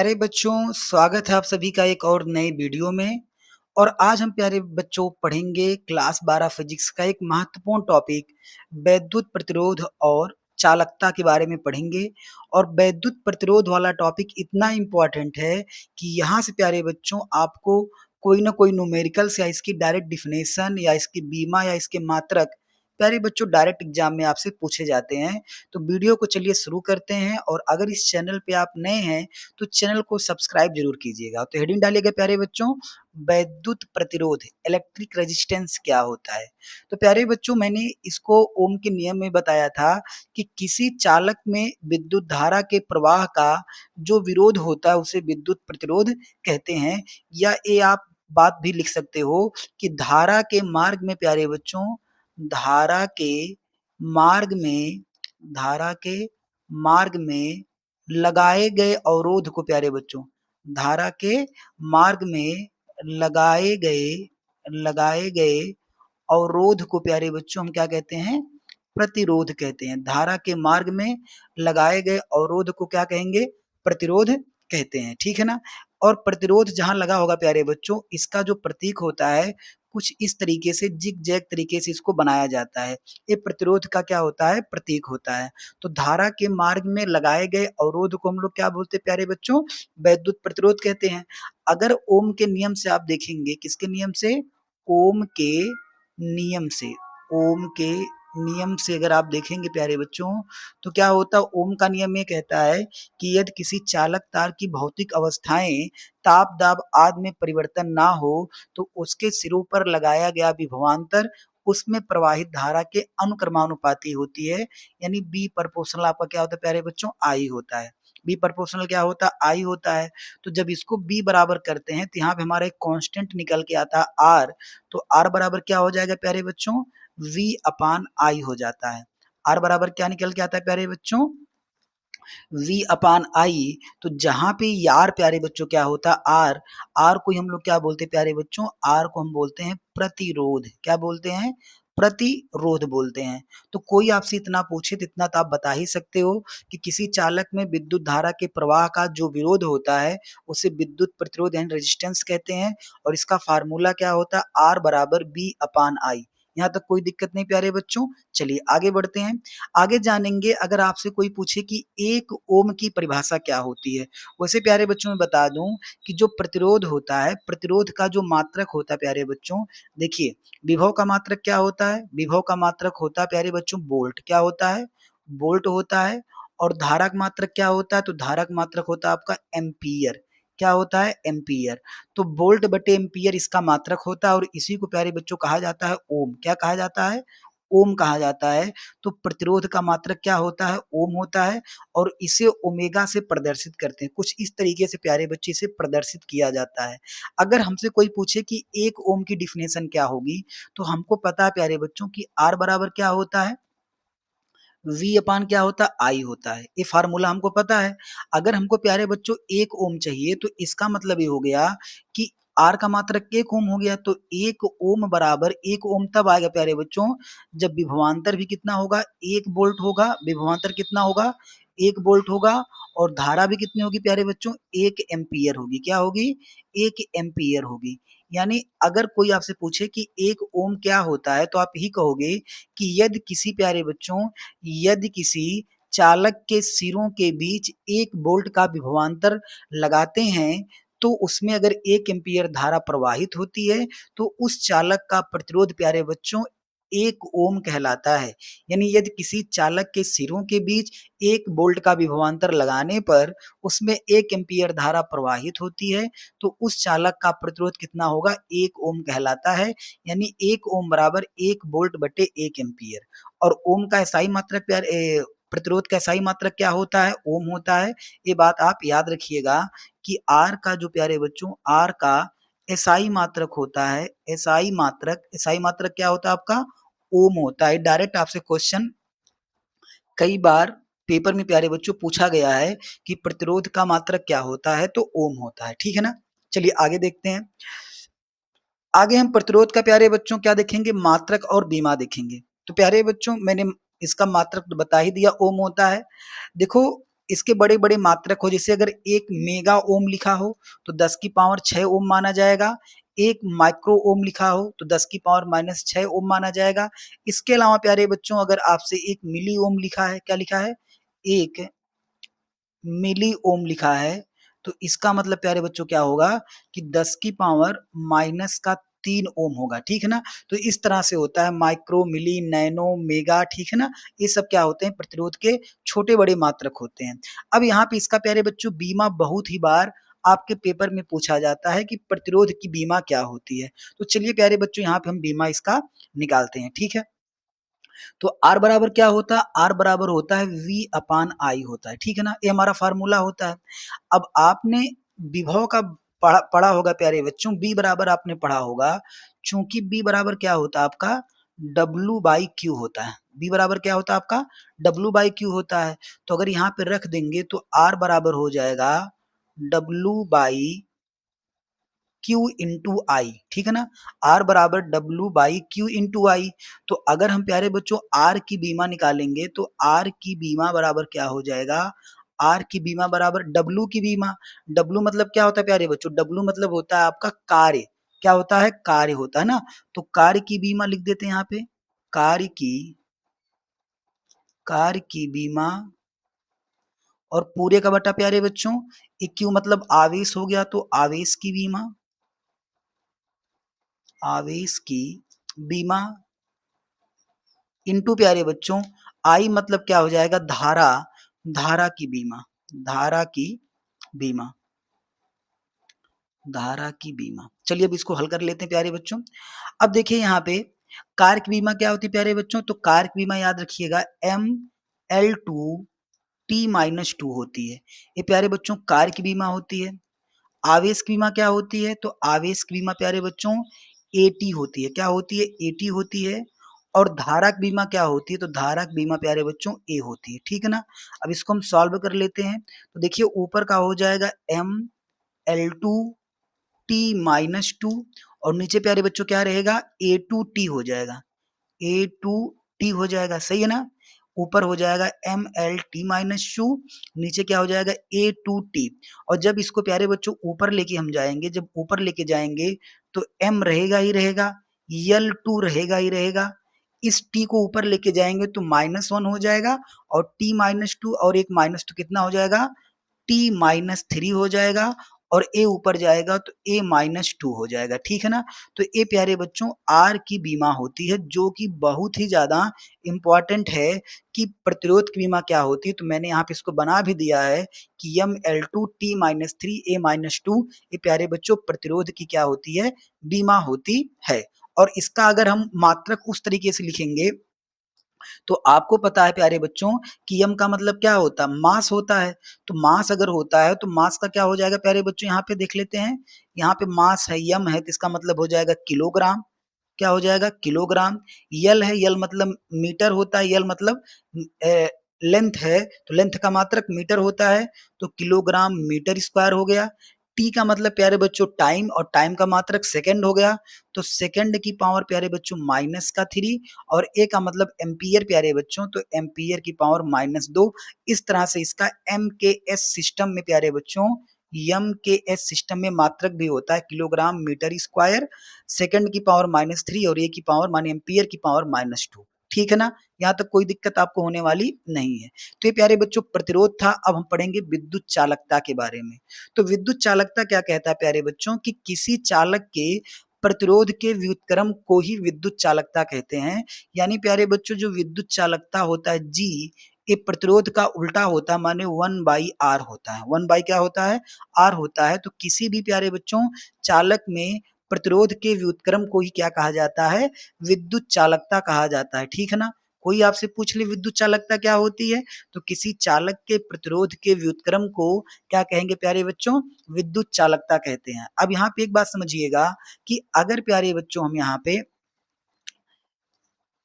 प्यारे बच्चों, स्वागत है आप सभी का एक और नए वीडियो में। और आज हम प्यारे बच्चों पढ़ेंगे क्लास 12 फिजिक्स का एक महत्वपूर्ण टॉपिक वैद्युत प्रतिरोध और चालकता के बारे में पढ़ेंगे। और वैद्युत प्रतिरोध वाला टॉपिक इतना इम्पोर्टेंट है कि यहाँ से प्यारे बच्चों आपको कोई ना कोई न्यूमेरिकल्स या इसकी डायरेक्ट डिफिनेशन या इसकी बीमा या इसके मात्रक प्यारे बच्चों डायरेक्ट एग्जाम में आपसे पूछे जाते हैं। तो वीडियो को चलिए शुरू करते हैं। और अगर इस चैनल पे आप नए हैं तो चैनल को सब्सक्राइब जरूर कीजिएगा। तो हेडिंग डालिएगा प्यारे बच्चों, वैद्युत प्रतिरोध इलेक्ट्रिक रेजिस्टेंस क्या होता है। तो प्यारे बच्चों मैंने इसको ओम के नियम में बताया था कि किसी चालक में विद्युत धारा के प्रवाह का जो विरोध होता है उसे विद्युत प्रतिरोध कहते हैं। या ये आप बात भी लिख सकते हो कि धारा के मार्ग में प्यारे बच्चों, धारा के मार्ग में धारा के मार्ग में लगाए गए अवरोध को प्यारे बच्चों, धारा के मार्ग में लगाए गए अवरोध को प्यारे बच्चों हम क्या कहते हैं? प्रतिरोध कहते हैं। धारा के मार्ग में लगाए गए अवरोध को क्या कहेंगे? प्रतिरोध कहते हैं। ठीक है ना। और प्रतिरोध जहां लगा होगा प्यारे बच्चों, इसका जो प्रतीक होता है कुछ इस तरीके से जिग जैग तरीके से इसको बनाया जाता है। ये प्रतिरोध का क्या होता है? प्रतीक होता है। तो धारा के मार्ग में लगाए गए अवरोध को हम लोग क्या बोलते हैं प्यारे बच्चों? वैद्युत प्रतिरोध कहते हैं। अगर ओम के नियम से आप देखेंगे, किसके नियम से? ओम के नियम से। ओम के नियम से अगर आप देखेंगे प्यारे बच्चों तो क्या होता है? ओम का नियम ये कहता है कि यदि किसी चालक तार की भौतिक अवस्थाएं ताप दाब आदि में परिवर्तन ना हो तो उसके सिरों पर लगाया गया विभवांतर उसमें प्रवाहित धारा के अनुक्रमानुपाती होती है। यानी बी प्रोपोर्शनल आपका क्या होता है प्यारे बच्चों? आई होता है। बी प्रोपोर्शनल क्या होता है? आई होता है। तो जब इसको बी बराबर करते हैं तो यहाँ पे हमारा एक कांस्टेंट निकल के आता है आर। तो आर बराबर क्या हो जाएगा प्यारे बच्चों? वी अपान आई हो जाता है। आर बराबर क्या निकल के आता है प्यारे बच्चों? वी अपान आई। तो जहां पे आर प्यारे बच्चों क्या होता है? आर। आर को हम लोग क्या बोलते हैं प्यारे बच्चों? आर को हम बोलते हैं प्रतिरोध। क्या बोलते हैं? प्रतिरोध बोलते हैं। तो कोई आपसे इतना पूछे तो इतना तो आप बता ही सकते हो कि किसी चालक में विद्युत धारा के प्रवाह का जो विरोध होता है उसे विद्युत प्रतिरोध यानी रेजिस्टेंस कहते हैं। और इसका फार्मूला क्या होता है? आर बराबर बी अपान आई। यहाँ तक कोई दिक्कत नहीं प्यारे बच्चों। चलिए आगे बढ़ते हैं। आगे जानेंगे, अगर आपसे कोई पूछे कि एक ओम की परिभाषा क्या होती है। वैसे प्यारे बच्चों मैं बता दूं कि जो प्रतिरोध होता है, प्रतिरोध का जो मात्रक होता है प्यारे बच्चों, देखिए विभव का मात्रक क्या होता है? विभव का मात्रक होता है प्यारे बच्चों वोल्ट। क्या होता है? वोल्ट होता है। और धारा का मात्रक क्या होता है? तो धारा का मात्रक होता है आपका एम्पियर। क्या होता है? एम्पियर। तो वोल्ट बटे एम्पियर इसका मात्रक होता है और इसी को प्यारे बच्चों कहा जाता है ओम। क्या कहा जाता है? ओम कहा जाता है। तो प्रतिरोध का मात्रक क्या होता है? ओम होता है। और इसे ओमेगा से प्रदर्शित करते हैं। कुछ इस तरीके से प्यारे बच्चे इसे प्रदर्शित किया जाता है। अगर हमसे कोई पूछे कि एक ओम की डिफिनेशन क्या होगी, तो हमको पता है प्यारे बच्चों की आर बराबर क्या होता है? वी अपान क्या होता है? आई होता है। ये फार्मूला हमको पता है। अगर हमको प्यारे बच्चों एक ओम चाहिए तो इसका मतलब ये हो गया कि आर का मात्रक एक ओम हो गया। तो एक ओम बराबर एक ओम तब आएगा प्यारे बच्चों जब विभवांतर भी कितना होगा? एक वोल्ट होगा। विभवांतर कितना होगा? एक वोल्ट होगा। और धारा भी कितनी होगी प्यारे बच्चों? एक एम्पियर होगी। क्या होगी? एक एम्पियर होगी। यानी अगर कोई आपसे पूछे कि एक ओम क्या होता है तो आप यही कहोगे कि यदि किसी प्यारे बच्चों, यदि किसी चालक के सिरों के बीच एक वोल्ट का विभवांतर लगाते हैं तो उसमें अगर एक एम्पियर धारा प्रवाहित होती है तो उस चालक का प्रतिरोध प्यारे बच्चों एक ओम कहलाता है। यानी यदि किसी चालक के सिरों के बीच एक वोल्ट का विभवांतर लगाने पर उसमें एक एम्पियर धारा प्रवाहित होती है तो उस चालक का प्रतिरोध कितना होगा? एक ओम कहलाता है। यानी एक ओम बराबर एक वोल्ट बटे एक एम्पियर। और ओम का एसआई मात्रक प्रतिरोध का एसआई मात्रक क्या होता है? ओम होता है। ये बात आप याद रखिएगा कि आर का जो प्यारे बच्चों, आर का एसआई मात्रक होता है। एसआई मात्रक क्या होता है आपका? ओम होता है। डायरेक्ट आपसे क्वेश्चन कई बार पेपर में प्यारे बच्चों पूछा गया है कि प्रतिरोध का मात्रक क्या होता है? तो ओम होता है। ठीक है ना। चलिए आगे देखते हैं। आगे हम प्रतिरोध का प्यारे बच्चों क्या देखेंगे? मात्रक और बीमा देखेंगे। तो प्यारे बच्चों मैंने इसका मात्रक तो बता ही दिया, ओम होता है। देखो इसके बड़े-बड़े मात्रक हो, जैसे अगर 1 मेगा ओम लिखा हो तो 10 की पावर 6 ओम माना जाएगा। 1 माइक्रो ओम लिखा हो तो 10 की पावर माइनस 6 ओम माना जाएगा। इसके अलावा प्यारे बच्चों अगर आपसे 1 मिली ओम लिखा है, क्या लिखा है? 1 मिली ओम लिखा है, तो इसका मतलब प्यारे बच्चों क्या होगा कि 10 की पावर माइनस का 3 ओम होगा, ठीक है ना? तो इस तरह से होता है माइक्रो, मिली, नैनो, मेगा, ठीक है ना? ये सब क्या होते हैं? प्रतिरोध के छोटे-बड़े मात्रक होते हैं। अब यहाँ पे इसका प्यारे बच्चों बीमा बहुत ही बार आपके पेपर में पूछा जाता है कि प्रतिरोध की बीमा क्या होती है? तो चलिए प्यारे बच्चों यहाँ पे हम बीमा इसका निकालते हैं, ठीक है? तो R बराबर क्या होता है? R बराबर होता है V अपान I होता है, ठीक है ना? ये हमारा फार्मूला होता है। अब आपने विभव का पढ़ा होगा प्यारे बच्चों, B बराबर आपने पढ़ा होगा, चूंकि B बराबर क्या होता है आपका? W बाई Q होता है। B बराबर क्या होता है आपका? W बाई Q होता है। तो अगर यहाँ पे रख देंगे तो R बराबर हो जाएगा W बाई Q इंटू आई, ठीक है ना? R बराबर W बाई Q इंटू आई। तो अगर हम प्यारे बच्चों R की बीमा निकालेंगे तो R की बीमा बराबर क्या हो जाएगा? R की बीमा बराबर W की बीमा। W मतलब क्या होता है प्यारे बच्चों? W मतलब होता है आपका कार्य। क्या होता है? कार्य होता है ना? तो कार्य की बीमा लिख देते हैं यहाँ पे। कार्य की कार्य की बीमा और पूरे का बटा प्यारे बच्चों, Q मतलब आवेश हो गया तो आवेश की बीमा, आवेश की बीमा इनटू प्यारे बच्चों आई मतलब क्या हो जाएगा? धारा, धारा की बीमा, धारा की बीमा, धारा की बीमा। चलिए अब इसको हल कर लेते हैं प्यारे बच्चों। अब देखिए यहाँ पे कार की बीमा क्या होती है प्यारे बच्चों? तो कार की बीमा याद रखिएगा ML2 T-2 होती है। ये प्यारे बच्चों कार की बीमा होती है। आवेश की बीमा क्या होती है? तो आवेश की बीमा प्यारे बच्चों एटी होती है। क्या होती है? एटी होती है। और धारा की बीमा क्या होती है? तो धारा की बीमा प्यारे बच्चों ए होती है, ठीक है ना? अब इसको हम सॉल्व कर लेते हैं। तो देखिए ऊपर का हो जाएगा ML2 T-2 और नीचे प्यारे बच्चों क्या रहेगा? A2T हो जाएगा। A2T हो जाएगा, सही है ना? ऊपर हो जाएगा ML T-2, नीचे क्या हो जाएगा? A2T। और जब इसको प्यारे बच्चों ऊपर लेके हम जाएंगे, जब ऊपर लेके जाएंगे तो M रहेगा ही रहेगा, L2 रहेगा ही रहेगा। इस T को ऊपर लेके जाएंगे तो -1 हो जाएगा और T-2 और एक -2 कितना हो जाएगा? T-3 हो जाएगा और A ऊपर जाएगा तो A-2 हो जाएगा, ठीक है ना? तो ये प्यारे बच्चों R की बीमा होती है, जो कि बहुत ही ज़्यादा इम्पोर्टेंट है कि प्रतिरोध की बीमा क्या होती है। तो मैंने यहाँ पे इसको बना भी दिया है कि ML2 T-3 A-2 ये प्यारे बच्चों प्रतिरोध की क्या होती है? बीमा होती है। और इसका अगर हम मात्रक उस तरीके से लिखेंगे तो आपको पता है प्यारे बच्चों कि यम का मतलब क्या होता है? मास होता है। तो मास अगर होता है तो मास का क्या हो जाएगा प्यारे बच्चों? यहाँ पे देख लेते हैं। यहाँ पे मास है, यम है, तो इसका मतलब हो जाएगा किलोग्राम। क्या हो जाएगा? किलोग्राम। यल है, यल मतलब मीटर होता है, यल मतलब लेंथ है, तो लेंथ का मात्रक मीटर होता है, तो किलोग्राम मीटर स्क्वायर हो गया। टी का मतलब प्यारे बच्चों टाइम और टाइम का मात्रक सेकंड हो गया, तो सेकंड की पावर प्यारे बच्चों -3 और ए का मतलब एम्पियर प्यारे बच्चों, तो एम्पियर की पावर -2। इस तरह से इसका एम के एस सिस्टम में प्यारे बच्चों एम के एस सिस्टम में मात्रक भी होता है किलोग्राम मीटर स्क्वायर, सेकंड की पावर -3 और ए की पावर माने एम्पियर की पावर -2, ठीक है ना? यहाँ तक कोई दिक्कत आपको होने वाली नहीं है। तो ये प्यारे बच्चों प्रतिरोध था। अब हम पढ़ेंगे विद्युत चालकता के बारे में। तो विद्युत चालकता क्या कहता है प्यारे बच्चों कि किसी चालक के प्रतिरोध के व्युत्क्रम को ही विद्युत चालकता कहते हैं। यानी प्यारे बच्चों जो विद्युत चालकता होता है जी, ये प्रतिरोध का उल्टा होता है, माने 1/R होता है। 1 क्या होता है? R होता है। तो किसी भी प्यारे बच्चों चालक में प्रतिरोध के व्युत्क्रम को ही क्या कहा जाता है? विद्युत चालकता कहा जाता है, ठीक है ना? कोई आपसे पूछ ले विद्युत चालकता क्या होती है, तो किसी चालक के प्रतिरोध के व्युत्क्रम को क्या कहेंगे प्यारे बच्चों? विद्युत चालकता कहते हैं। अब यहाँ पे एक बात समझिएगा कि अगर प्यारे बच्चों हम यहाँ पे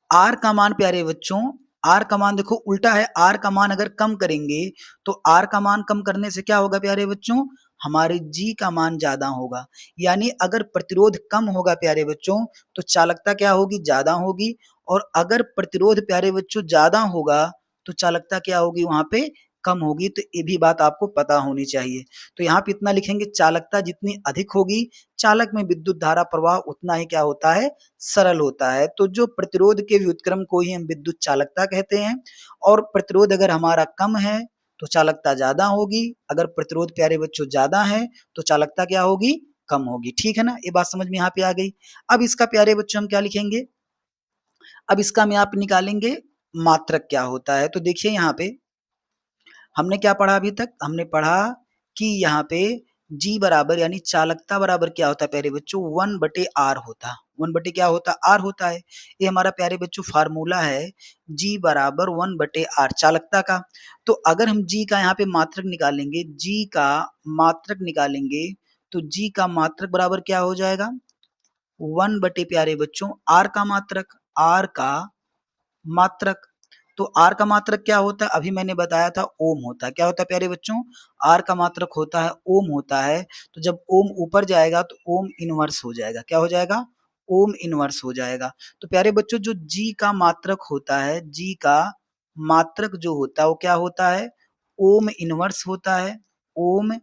आर का मान प्यारे बच्चों, आर का मान देखो उल्टा है, आर का मान अगर कम करेंगे तो आर का मान कम करने से क्या होगा प्यारे बच्चों? हमारे जी का मान ज्यादा होगा। यानी अगर प्रतिरोध कम होगा प्यारे बच्चों तो चालकता क्या होगी? ज्यादा होगी। और अगर प्रतिरोध प्यारे बच्चों ज्यादा होगा तो चालकता क्या होगी? वहां पे कम होगी, तो ये भी बात आपको पता होनी चाहिए। तो यहाँ पे इतना लिखेंगे, चालकता जितनी अधिक होगी, चालक में विद्युत धारा प्रवाह उतना ही क्या होता है, सरल होता है। तो जो प्रतिरोध के व्युत्क्रम को ही हम विद्युत चालकता कहते हैं, और प्रतिरोध अगर हमारा कम है तो चालकता ज्यादा होगी, अगर प्रतिरोध प्यारे बच्चों ज्यादा है तो चालकता क्या होगी, कम होगी। ठीक है ना, ये बात समझ में यहाँ पे आ गई। अब इसका प्यारे बच्चों हम क्या लिखेंगे, अब इसका हम यहाँ पे निकालेंगे मात्रक क्या होता है। तो देखिए यहाँ पे हमने क्या पढ़ा, अभी तक हमने पढ़ा कि यहाँ पे G बराबर यानी चालकता बराबर क्या होता है प्यारे बच्चों, 1/R होता है। 1 क्या होता है, R होता है। ये हमारा प्यारे बच्चों फार्मूला है, G बराबर 1/R चालकता का। तो अगर हम G का यहाँ पे मात्रक निकालेंगे, G का मात्रक निकालेंगे, तो G का मात्रक बराबर क्या हो जाएगा, 1 प्यारे बच्चों R का मात्रक, R का मात्रक। तो आर का मात्रक क्या होता है, अभी मैंने बताया था ओम होता है। क्या होता है प्यारे बच्चों, आर का मात्रक होता है ओम होता है। तो जब ओम ऊपर जाएगा तो ओम इनवर्स हो जाएगा, क्या हो जाएगा, ओम इनवर्स हो जाएगा। तो प्यारे बच्चों जो जी का मात्रक होता है, जी का मात्रक जो होता है वो क्या होता है, ओम इनवर्स होता है, ओम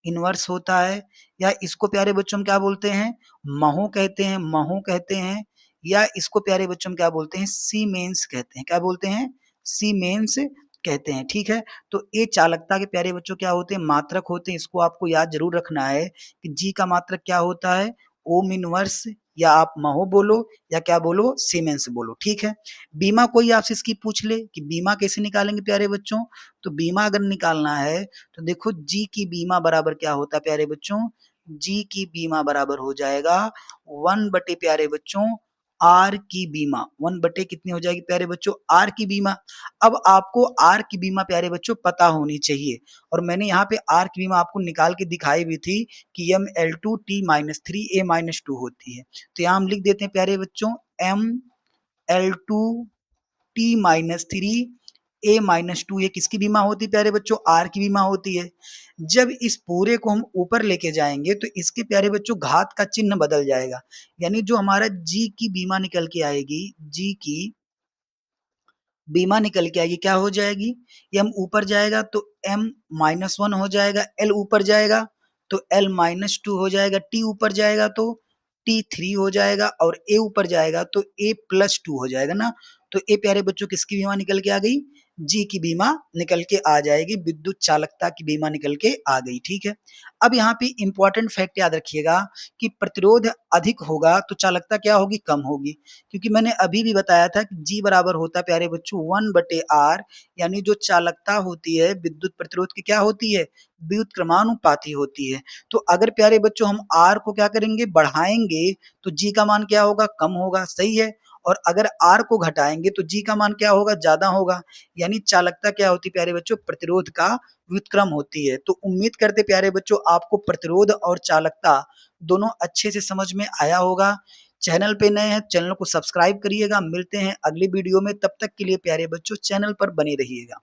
इनवर्स होता है। या इसको प्यारे बच्चों हम क्या बोलते हैं, महो कहते हैं, महो कहते हैं। या इसको प्यारे बच्चों हम क्या बोलते हैं, सीमेंस कहते हैं। क्या बोलते हैं, सीमेंस कहते हैं। ठीक है, तो ये चालकता के प्यारे बच्चों क्या होते हैं, मात्रक होते हैं। इसको आपको याद जरूर रखना है कि जी का मात्रक क्या होता है, ओम इनवर्स, या आप महो बोलो या क्या बोलो, सीमेंस बोलो। ठीक है, बीमा कोई आपसे इसकी पूछ ले कि बीमा कैसे निकालेंगे प्यारे बच्चों, तो बीमा अगर निकालना है तो देखो जी की बीमा बराबर क्या होता है प्यारे बच्चों, जी की बीमा बराबर हो जाएगा 1 प्यारे बच्चों आर की बीमा। 1 कितनी हो जाएगी प्यारे बच्चों, आर की बीमा। अब आपको आर की बीमा प्यारे बच्चों पता होनी चाहिए, और मैंने यहाँ पे आर की बीमा आपको निकाल के दिखाई भी थी कि ML2T-3A-2 होती है। तो यहाँ हम लिख देते हैं प्यारे बच्चों ML2T-3A-2 ये किसकी बीमा होती है प्यारे बच्चों, आर की बीमा होती है। जब इस पूरे को हम ऊपर लेके जाएंगे तो इसके प्यारे बच्चों घात का चिन्ह बदल जाएगा, यानी जो हमारा जी की बीमा निकल के आएगी, जी की बीमा निकल के आएगी, क्या हो जाएगी, ये हम ऊपर जाएगा तो M-1 हो जाएगा, L ऊपर जाएगा तो L-2 हो जाएगा, T ऊपर जाएगा तो T3 हो जाएगा, और A ऊपर जाएगा तो A+2 हो जाएगा ना। तो ए प्यारे बच्चों किसकी बीमा निकल के आ गई, जी की बीमा निकल के आ जाएगी, विद्युत चालकता की बीमा निकल के आ गई। ठीक है, अब यहाँ पे इंपॉर्टेंट फैक्ट याद रखिएगा कि प्रतिरोध अधिक होगा तो चालकता क्या होगी, कम होगी। क्योंकि मैंने अभी भी बताया था कि जी बराबर होता है प्यारे बच्चों 1/R, यानी जो चालकता होती है विद्युत प्रतिरोध की क्या होती है, व्युत्क्रमानुपाती होती है। तो अगर प्यारे बच्चों हम आर को क्या करेंगे, बढ़ाएंगे, तो जी का मान क्या होगा, कम होगा, सही है। और अगर आर को घटाएंगे तो जी का मान क्या होगा, ज्यादा होगा। यानी चालकता क्या होती है प्यारे बच्चों, प्रतिरोध का व्युत्क्रम होती है। तो उम्मीद करते प्यारे बच्चों आपको प्रतिरोध और चालकता दोनों अच्छे से समझ में आया होगा। चैनल पे नए हैं, चैनल को सब्सक्राइब करिएगा। मिलते हैं अगली वीडियो में, तब तक के लिए प्यारे बच्चों चैनल पर बने रहिएगा।